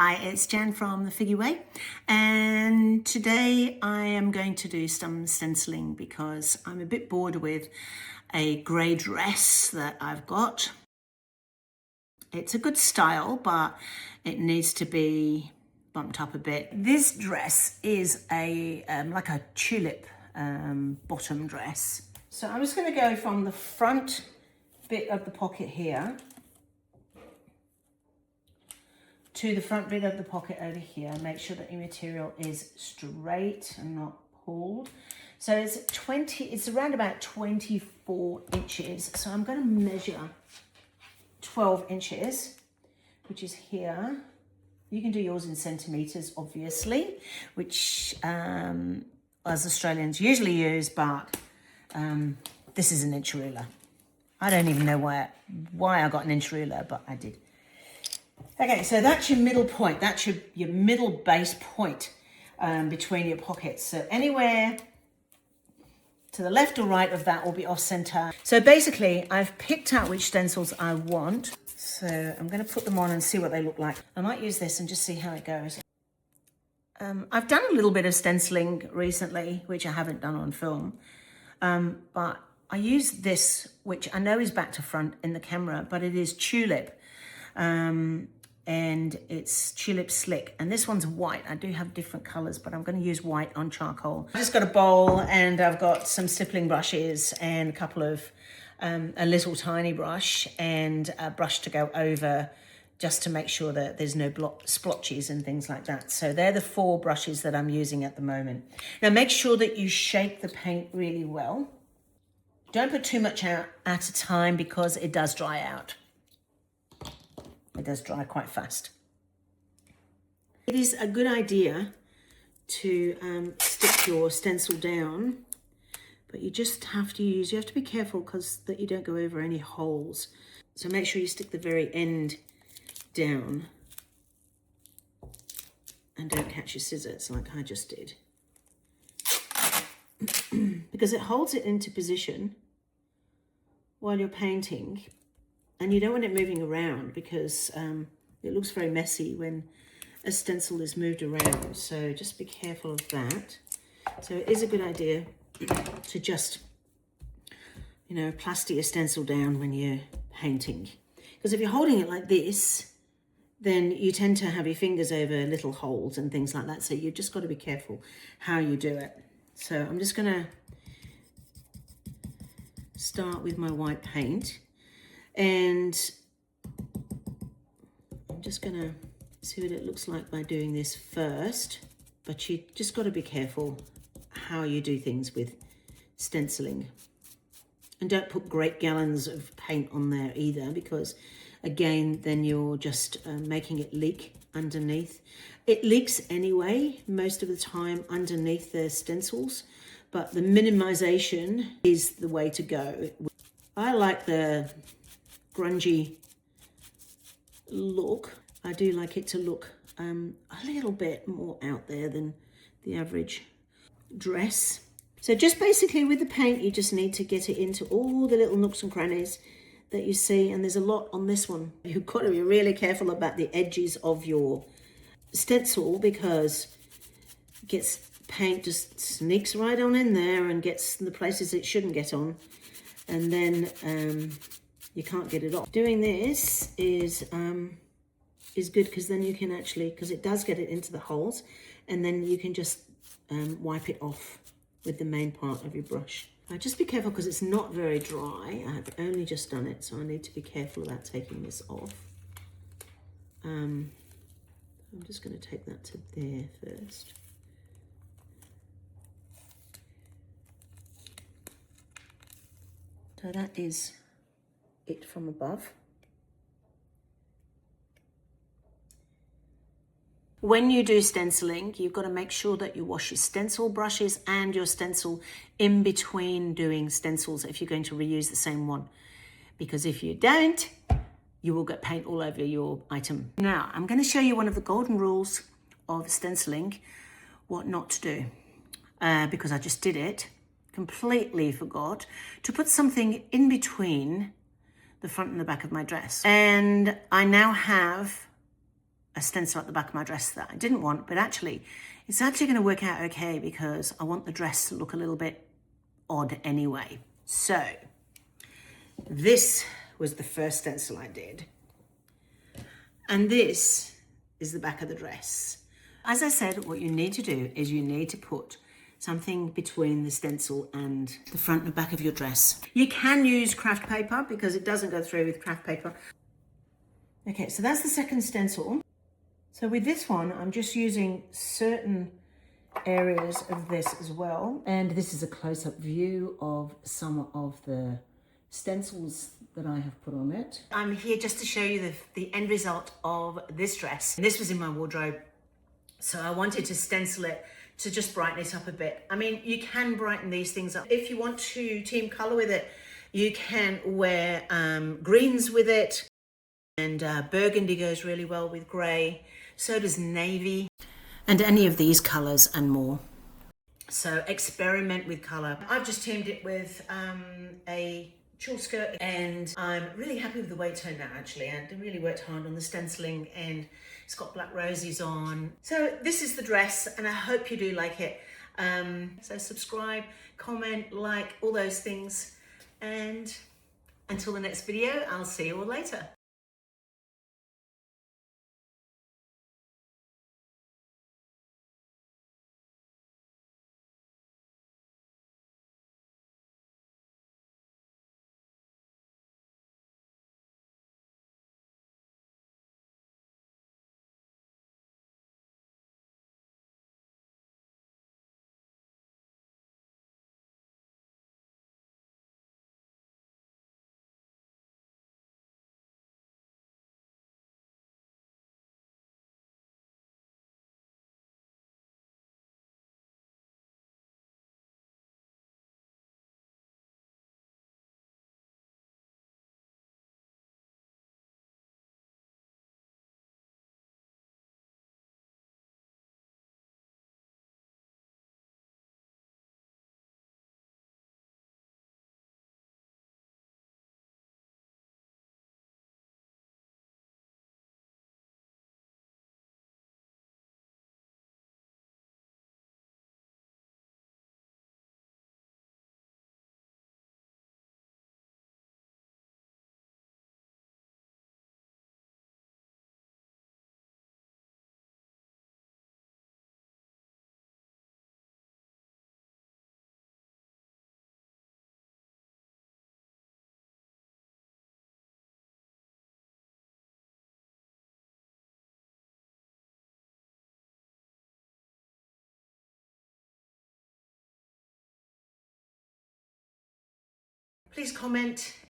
Hi, it's Jan from The Figgy Way, and today I am going to do some stenciling because I'm a bit bored with a grey dress that I've got. It's a good style, but it needs to be bumped up a bit. This dress is a like a tulip bottom dress. So I'm just going to go from the front bit of the pocket here to the front bit of the pocket over here. Make sure that your material is straight and not pulled. So it's around about 24 inches. So I'm going to measure 12 inches, which is here. You can do yours in centimeters, obviously, which as Australians usually use, but this is an inch ruler. I don't even know why I got an inch ruler, but I did. Okay, so that's your middle point. That's your middle base point between your pockets. So anywhere to the left or right of that will be off center. So basically, I've picked out which stencils I want. So I'm going to put them on and see what they look like. I might use this and just see how it goes. I've done a little bit of stenciling recently, which I haven't done on film. But I use this, which I know is back to front in the camera, but it is tulip. And it's tulip slick, and this one's white. I do have different colors, but I'm going to use white on charcoal. I've just got a bowl, and I've got some stippling brushes and a couple of a little tiny brush and a brush to go over, just to make sure that there's no splotches and things like that. So they're the 4 brushes that I'm using at the moment. Now make sure that you shake the paint really well. Don't put too much out at a time because it does dry out. It does dry quite fast. It is a good idea to stick your stencil down, but you just have to be careful because that you don't go over any holes. So make sure you stick the very end down and don't catch your scissors like I just did. Because it holds it into position while you're painting. And you don't want it moving around because it looks very messy when a stencil is moved around. So just be careful of that. So it is a good idea to just, plaster your stencil down when you're painting. Because if you're holding it like this, then you tend to have your fingers over little holes and things like that. So you've just got to be careful how you do it. So I'm just going to start with my white paint. And I'm just going to see what it looks like by doing this first. But you just got to be careful how you do things with stenciling. And don't put great gallons of paint on there either, because again, then you're just making it leak underneath. It leaks anyway, most of the time underneath the stencils, but the minimization is the way to go. I like the grungy look. I do like it to look a little bit more out there than the average dress. So just basically with the paint, you just need to get it into all the little nooks and crannies that you see, and there's a lot on this one. You've got to be really careful about the edges of your stencil because paint just sneaks right on in there and gets the places it shouldn't get on, and then you can't get it off. Doing this is good because then you can actually, because it does get it into the holes, and then you can just wipe it off with the main part of your brush. Just be careful because it's not very dry. I've only just done it, so I need to be careful about taking this off. I'm just going to take that to there first. So that is it from above. When you do stenciling, you've got to make sure that you wash your stencil brushes and your stencil in between doing stencils if you're going to reuse the same one. Because if you don't, you will get paint all over your item. Now, I'm going to show you one of the golden rules of stenciling, what not to do. Because I just did it, completely forgot to put something in between the front and the back of my dress. And I now have a stencil at the back of my dress that I didn't want, but actually it's actually going to work out okay because I want the dress to look a little bit odd anyway. So this was the first stencil I did, and this is the back of the dress. As I said, what you need to do is you need to put something between the stencil and the front and back of your dress. You can use craft paper because it doesn't go through with craft paper. Okay, so that's the second stencil. So with this one, I'm just using certain areas of this as well. And this is a close-up view of some of the stencils that I have put on it. I'm here just to show you the end result of this dress. And this was in my wardrobe, so I wanted to stencil it to just brighten it up a bit. I mean, you can brighten these things up. If you want to team color with it, you can wear greens with it, and burgundy goes really well with gray. So does navy, and any of these colors and more. So experiment with color. I've just teamed it with a tulle skirt, and I'm really happy with the way it turned out actually. I really worked hard on the stenciling, and it's got black roses on. So this is the dress, and I hope you do like it. So subscribe, comment, like, all those things. And until the next video, I'll see you all later. Please comment